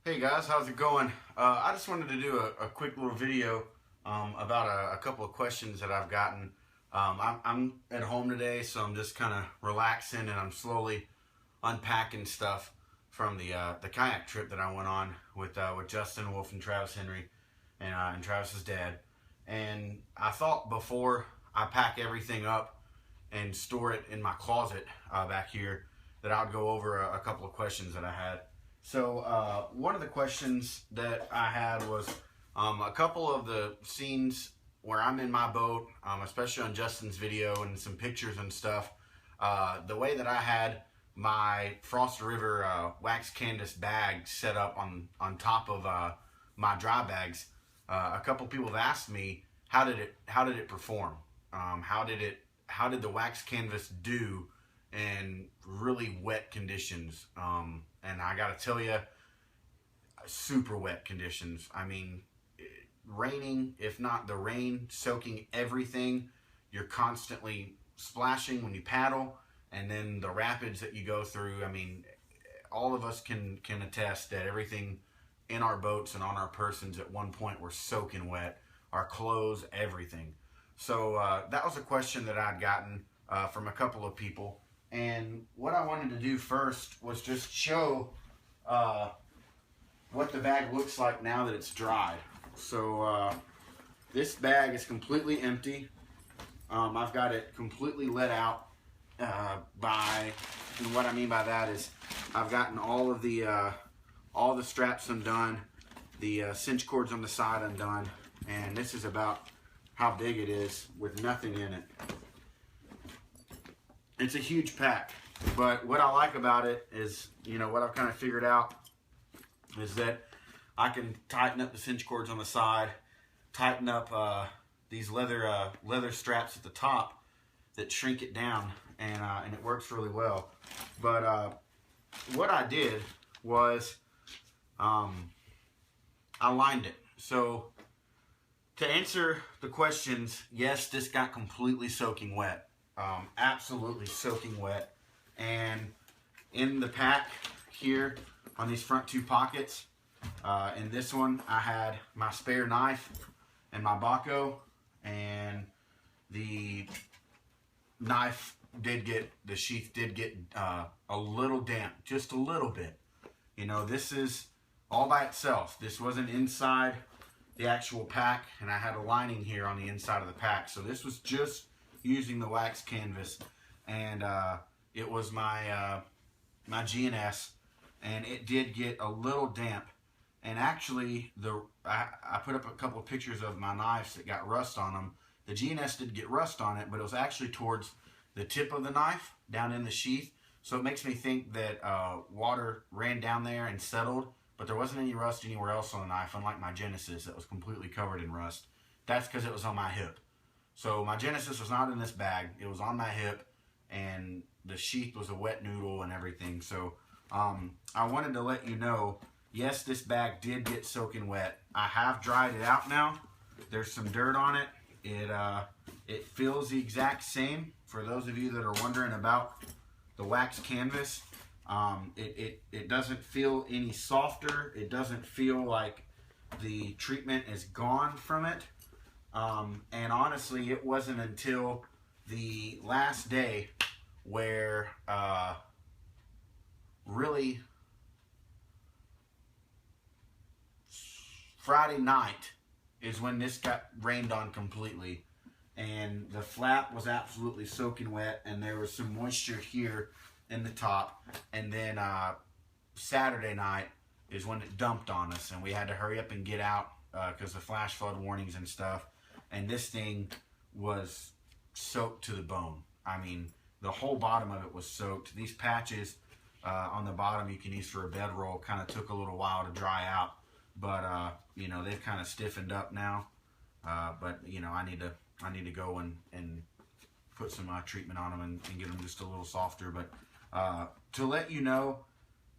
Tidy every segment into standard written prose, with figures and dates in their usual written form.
Hey guys, how's it going? I just wanted to do a quick little video about a couple of questions that I've gotten. I'm at home today, so I'm just kind of relaxing and I'm slowly unpacking stuff from the kayak trip that I went on with Justin Wolf and Travis Henry and Travis's dad. And I thought before I pack everything up and store it in my closet back here that I would go over a couple of questions that I had. So one of the questions that I had was a couple of the scenes where I'm in my boat, especially on Justin's video and some pictures and stuff. The way that I had my Frost River wax canvas bag set up on top of my dry bags, a couple people have asked me how did it perform? How did the wax canvas do in really wet conditions? And I gotta tell you, super wet conditions. I mean, raining, if not the rain, soaking everything. You're constantly splashing when you paddle, and then the rapids that you go through. I mean, all of us can attest that everything in our boats and on our persons at one point were soaking wet. Our clothes, everything. So that was a question that I'd gotten from a couple of people. And what I wanted to do first was just show what the bag looks like now that it's dried. So this bag is completely empty. I've got it completely let out and what I mean by that is I've gotten all the straps undone, the cinch cords on the side undone, and this is about how big it is with nothing in it. It's a huge pack, but what I like about it is, what I've kind of figured out is that I can tighten up the cinch cords on the side, tighten up these leather straps at the top that shrink it down, and it works really well. But what I did was I lined it. So to answer the questions, yes, this got completely soaking wet. Absolutely soaking wet. And in the pack here on these front two pockets, in this one I had my spare knife and my Baco, and the sheath did get a little damp, just a little bit. This is all by itself. This wasn't inside the actual pack, and I had a lining here on the inside of the pack. So this was just using the wax canvas, and it was my my GNS, and it did get a little damp. And actually, I put up a couple of pictures of my knives that got rust on them. The GNS did get rust on it, but it was actually towards the tip of the knife, down in the sheath. So it makes me think that water ran down there and settled, but there wasn't any rust anywhere else on the knife, unlike my Genesis that was completely covered in rust. That's because it was on my hip. So my Genesis was not in this bag. It was on my hip, and the sheath was a wet noodle and everything. So I wanted to let you know, yes, this bag did get soaking wet. I have dried it out now. There's some dirt on it. It feels the exact same. For those of you that are wondering about the wax canvas, it doesn't feel any softer. It doesn't feel like the treatment is gone from it. And honestly, it wasn't until the last day where really Friday night is when this got rained on completely, and the flap was absolutely soaking wet, and there was some moisture here in the top. And then Saturday night is when it dumped on us, and we had to hurry up and get out because of flash flood warnings and stuff. And this thing was soaked to the bone. I mean, the whole bottom of it was soaked. These patches on the bottom you can use for a bedroll kind of took a little while to dry out, but they've kind of stiffened up now. But I need to go and put some treatment on them and get them just a little softer. But to let you know,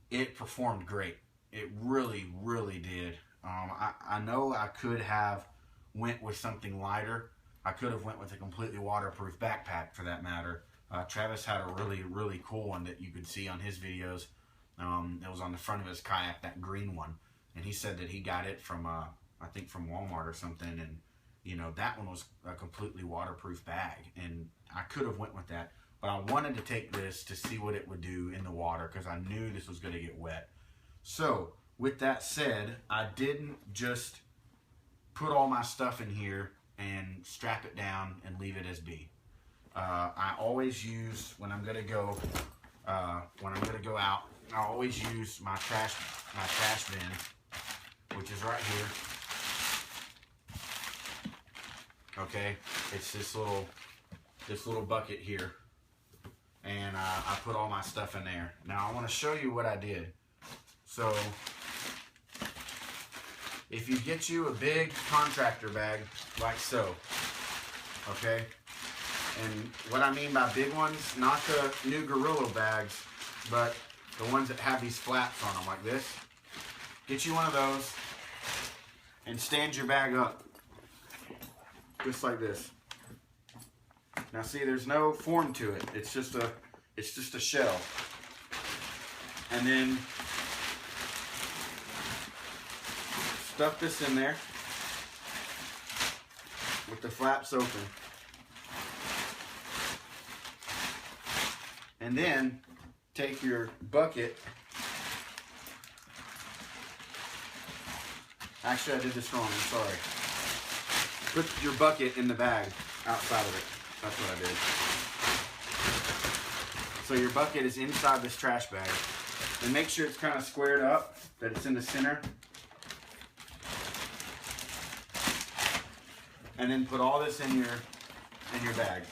it performed great. It really, really did. I know I could have went with something lighter. I could have went with a completely waterproof backpack, for that matter. Travis had a really, really cool one that you could see on his videos. It was on the front of his kayak, that green one. and he said that he got it from I think from Walmart or something, and you know, that one was a completely waterproof bag, and I could have went with that, but I wanted to take this to see what it would do in the water because I knew this was going to get wet. So with that said, I didn't just put all my stuff in here and strap it down and leave it as be. I always use, when I'm gonna go out, I always use my trash bin, which is right here. Okay, it's this little bucket here, and I put all my stuff in there. Now I want to show you what I did. So if you get you a big contractor bag like so, okay, and what I mean by big ones, not the new Gorilla bags, but the ones that have these flaps on them like this. Get you one of those and stand your bag up just like this. Now see, there's no form to it. It's just a shell. And then stuff this in there with the flaps open. And then take your bucket. Actually, I did this wrong, I'm sorry. Put your bucket in the bag outside of it. That's what I did. So your bucket is inside this trash bag. And make sure it's kind of squared up, that it's in the center. And then put all this in your bag.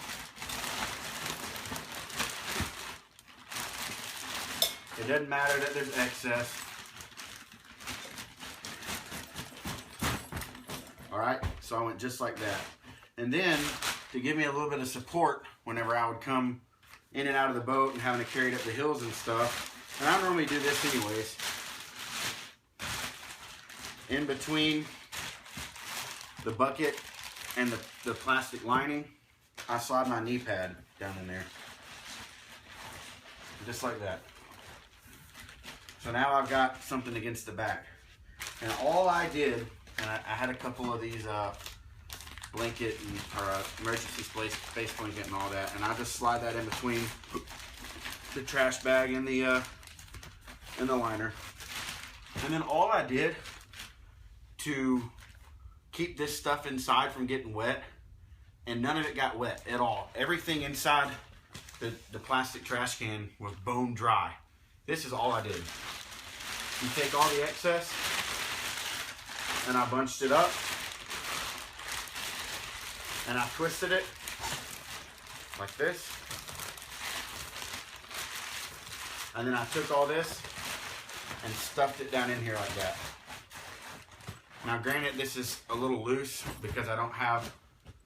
It doesn't matter that there's excess. Alright, so I went just like that. And then, to give me a little bit of support whenever I would come in and out of the boat and having to carry it up the hills and stuff, and I normally do this anyways, in between the bucket and the plastic lining, I slide my knee pad down in there. Just like that. So now I've got something against the back. And all I did, and I had a couple of these blanket or emergency space blanket and all that, and I just slide that in between the trash bag and the liner. And then all I did to keep this stuff inside from getting wet, and none of it got wet at all. Everything inside the plastic trash can was bone dry. This is all I did. You take all the excess, and I bunched it up, and I twisted it like this, and then I took all this and stuffed it down in here like that. Now granted, this is a little loose because I don't have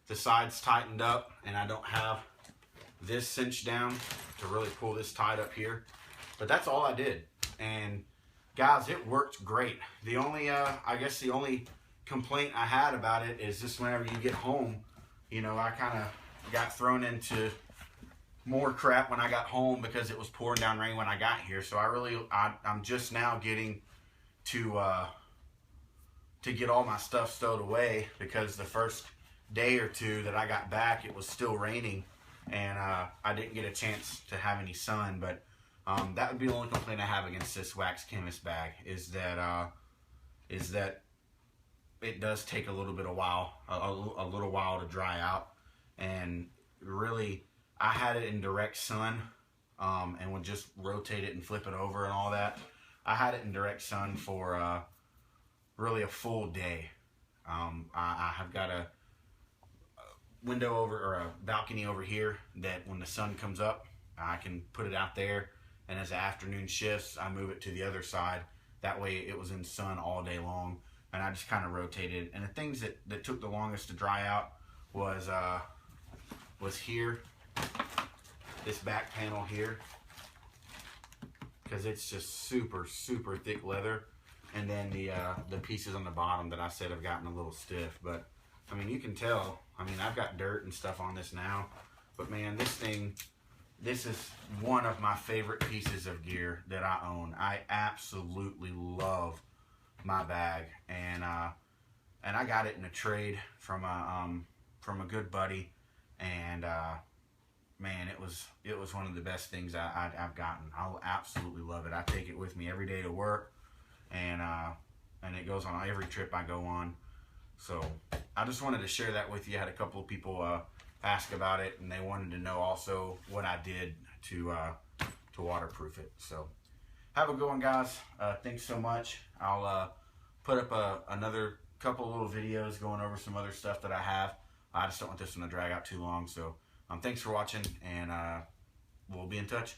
the sides tightened up, and I don't have this cinched down to really pull this tight up here, but that's all I did. And guys, it worked great. The only, I guess the only complaint I had about it is just whenever you get home, you know, I kind of got thrown into more crap when I got home because it was pouring down rain when I got here. So I'm just now getting to get all my stuff stowed away, because the first day or two that I got back, it was still raining, and I didn't get a chance to have any sun. But that would be the only complaint I have against this Wax Chemist bag, is that it does take a little bit of a little while to dry out. And really, I had it in direct sun, and would just rotate it and flip it over and all that. I had it in direct sun for really a full day. I have got a window over, or a balcony over here, that when the sun comes up, I can put it out there, and as the afternoon shifts, I move it to the other side. That way it was in sun all day long, and I just kind of rotated. And the things that took the longest to dry out was here, this back panel here, because it's just super thick leather, and then the pieces on the bottom that I said have gotten a little stiff. But I mean, you can tell, I mean, I've got dirt and stuff on this now, but man, this is one of my favorite pieces of gear that I own. I absolutely love my bag, and I got it in a trade from a good buddy, and man, it was one of the best things I've gotten. I'll absolutely love it. I take it with me every day to work, and it goes on every trip I go on. So I just wanted to share that with you. I had a couple of people ask about it, and they wanted to know also what I did to waterproof it. So have a good one, guys. Thanks so much. I'll put up another couple of little videos going over some other stuff that I have. I just don't want this one to drag out too long. So thanks for watching, and we'll be in touch.